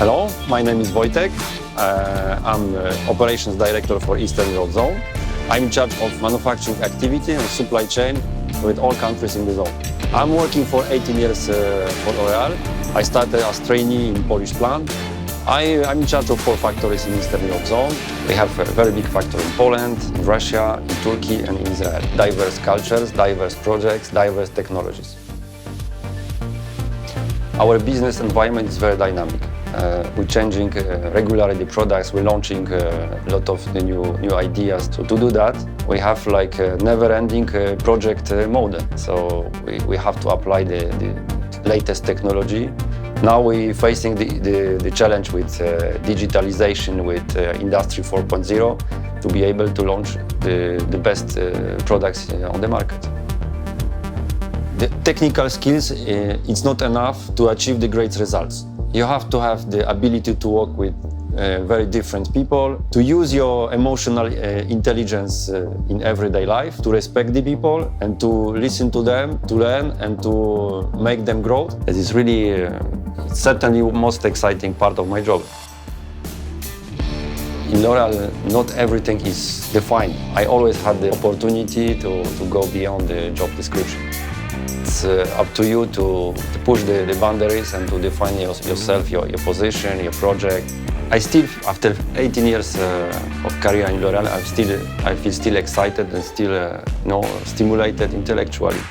Hello, my name is Wojciech. I'm Operations Director for Eastern Europe Zone. I'm in charge of manufacturing activity and supply chain with all countries in the zone. I'm working for 18 years for L'Oréal. I started as trainee in Polish plant. I'm in charge of 4 factories in Eastern Europe Zone. We have a very big factory in Poland, in Russia, in Turkey and in Israel. Diverse cultures, diverse projects, diverse technologies. Our business environment is very dynamic. We're changing regularly the products. We're launching a lot of the new ideas. So to do that, we have like a never-ending project mode. So we have to apply the latest technology. Now we're facing the challenge with digitalization, with Industry 4.0, to be able to launch the best products on the market. The technical skills, it's not enough to achieve the great results. You have to have the ability to work with very different people, to use your emotional intelligence in everyday life, to respect the people and to listen to them, to learn and to make them grow. It is really certainly the most exciting part of my job. In L'Oréal, not everything is defined. I always had the opportunity to go beyond the job description. It's up to you to push the boundaries and to define yourself, your position, your project. I still, after 18 years of career in L'Oréal, I feel still excited and still stimulated intellectually.